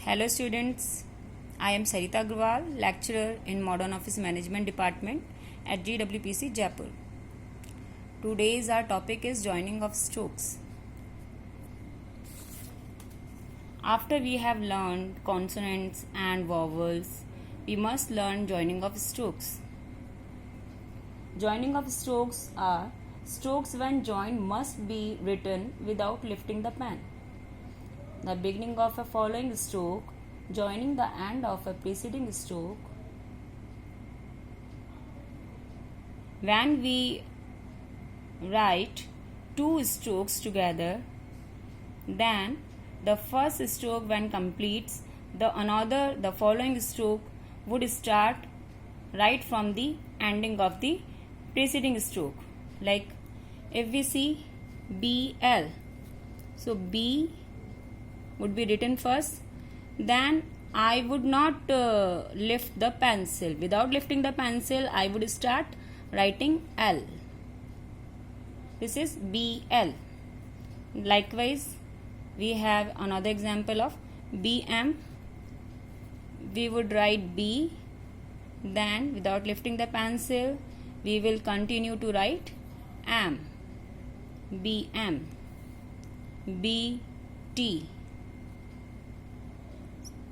Hello students, I am Sarita Agrawal, lecturer in Modern Office Management Department at GWPC Jaipur. Today's our topic is joining of strokes. After we have learned consonants and vowels, we must learn joining of strokes. Joining of strokes are strokes when joined must be written without lifting the pen. The beginning of a following stroke, joining the end of a preceding stroke. When we write two strokes together, then the first stroke when completes, the following stroke would start right from the ending of the preceding stroke. Like if we see BL, so B would be written first, then I would not lift the pencil. Without lifting the pencil, I would start writing L. This is BL. Likewise, we have another example of BM. We would write B, then without lifting the pencil, we will continue to write M. BM. BT.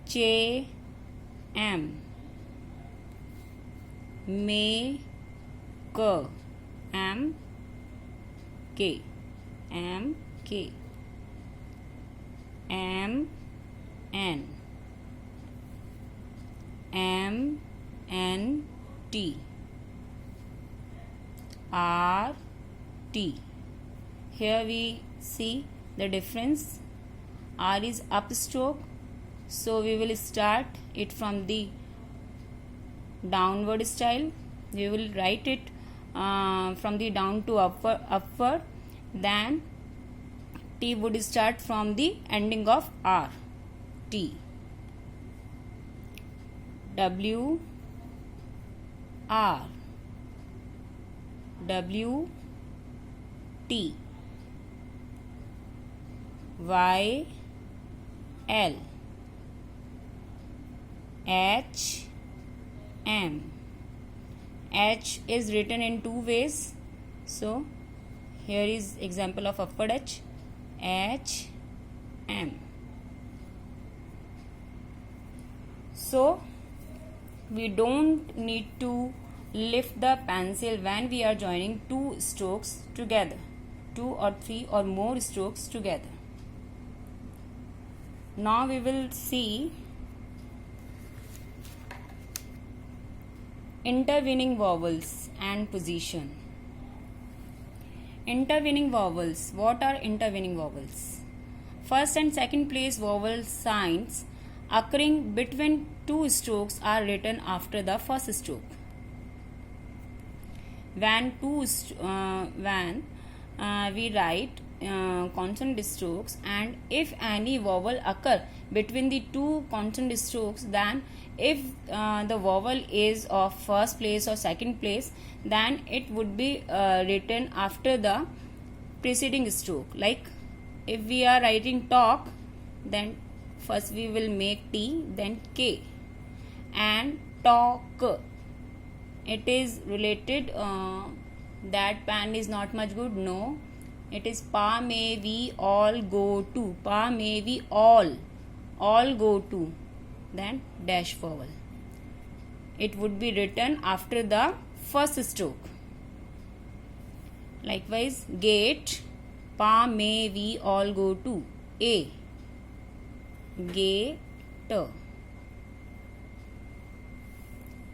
J M May K M K M K M N M N T R T. Here we see the difference. R is upstroke, so we will start it from the downward style. We will write it from the down to upward. Then T would start from the ending of R. T. W R W T Y L H M. H is written in two ways. So here is example of upward H. H M. So we don't need to lift the pencil when we are joining two strokes together, two or three or more strokes together. Now we will see intervening vowels and position. Intervening vowels. What are intervening vowels? First and second place vowel signs occurring between two strokes are written after the first stroke. When we write consonant strokes, and if any vowel occur between the two consonant strokes, then if the vowel is of first place or second place, then it would be written after the preceding stroke. Like if we are writing talk, then first we will make T, then K. And talk, it is related, that pen is not much good. No, it is pa may we all go to. Pa may we all go to. Then dash vowel. It would be written after the first stroke. Likewise, gate, pa may we all go to. A. Gate.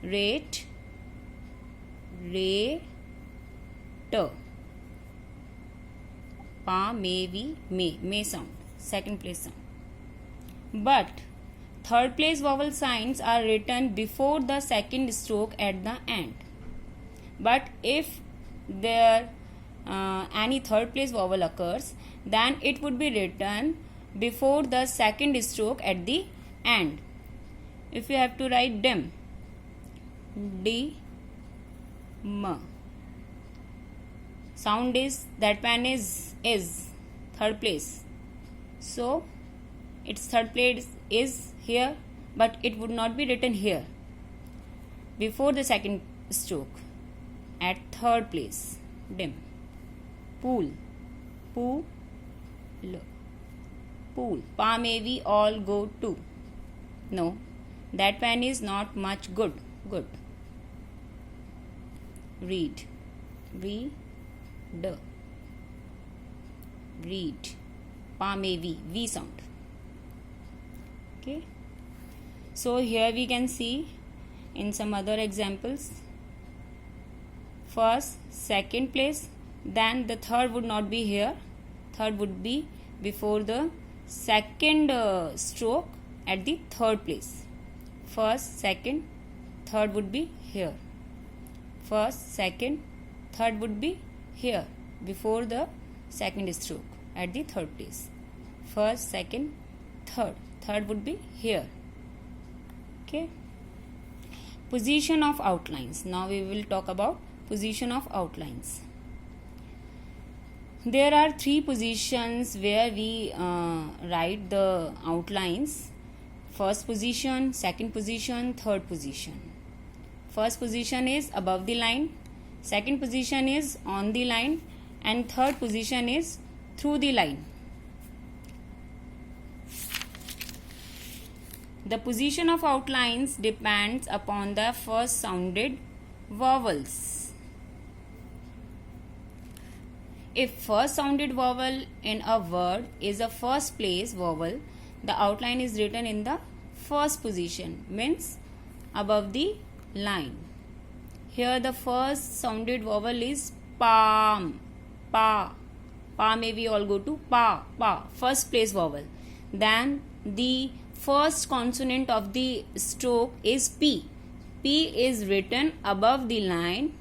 Rate, rate. Pa may we may sound, second place sound. But third place vowel signs are written before the second stroke at the end. But if there any third place vowel occurs, then it would be written before the second stroke at the end. If you have to write dim, D M. Sound is, that pen is third place. So its third place is here, but it would not be written here before the second stroke. At third place, dim. Pool, pool, pool. Pa may we all go to. No, that pen is not much good. Good. Read, read, read. Pa may we sound. Okay. So here we can see in some other examples, first, second place, then the third would not be here. Third would be before the second stroke at the third place. First, second, third would be here. First, second, third would be here before the second stroke at the third place. First, second, third. Third would be here. Okay. Position of outlines. Now we will talk about position of outlines. There are three positions where we write the outlines. First position, second position, third position. First position is above the line, second position is on the line, and third position is through the line. The position of outlines depends upon the first sounded vowels. If first sounded vowel in a word is a first place vowel, the outline is written in the first position, means above the line. Here the first sounded vowel is palm, pa. Pa may we all go to pa, pa, first place vowel. Then the first consonant of the stroke is P. P is written above the line,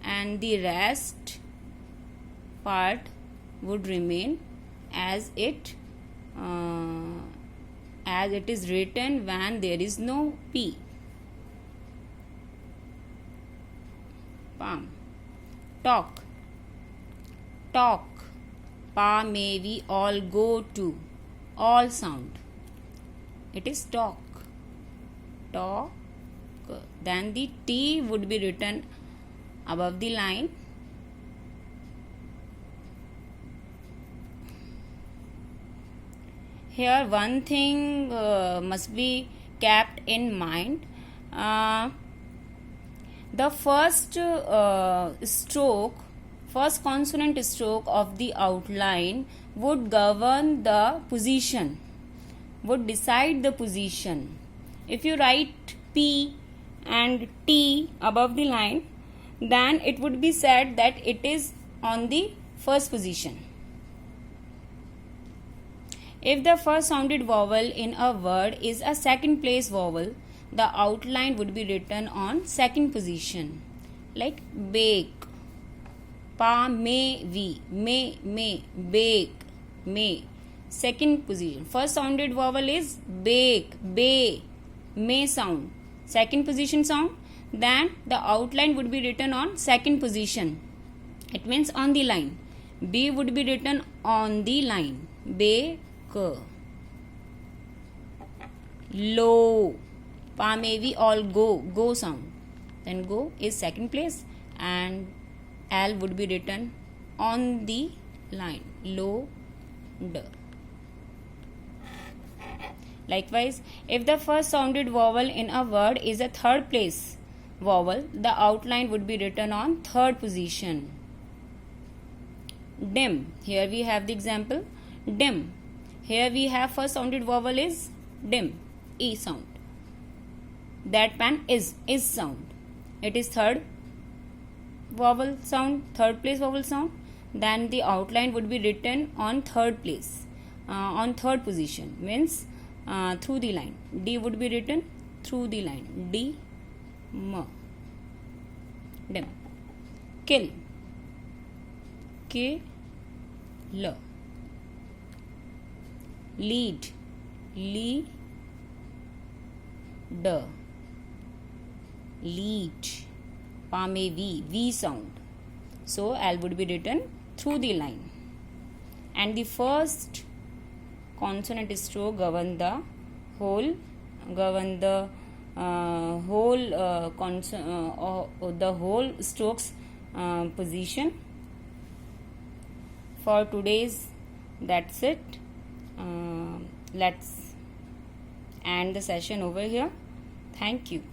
and the rest part would remain as it is written when there is no P. Palm. Talk, talk. Pa may we all go to. All sound. It is talk. Talk. Then the T would be written above the line. Here one thing must be kept in mind. The first stroke, first consonant stroke of the outline would govern the position, would decide the position. If you write P and T above the line, then it would be said that it is on the first position. If the first sounded vowel in a word is a second place vowel, the outline would be written on second position. Like bake. Pa may we. May. Bake. May. Second position. First sounded vowel is bake. Bay. May sound. Second position sound. Then the outline would be written on second position. It means on the line. B would be written on the line. Bake. Low. Pa may we all go. Go sound. Then go is second place, and L would be written on the line. Low. Likewise, if the first sounded vowel in a word is a third place vowel, the outline would be written on third position. Dim. Here we have the example. Dim. Here we have first sounded vowel is dim. E sound. That pen is sound. It is third vowel sound, third place vowel sound. Then the outline would be written on third place, on third position, means through the line. D would be written through the line. D, M. Dim. Kill. K, L. Lead. Lead. Lead. Pa may we. V sound. So L would be written through the line. And the first consonant stroke govern the whole strokes position. For today's that's it. Let's end the session over here. Thank you.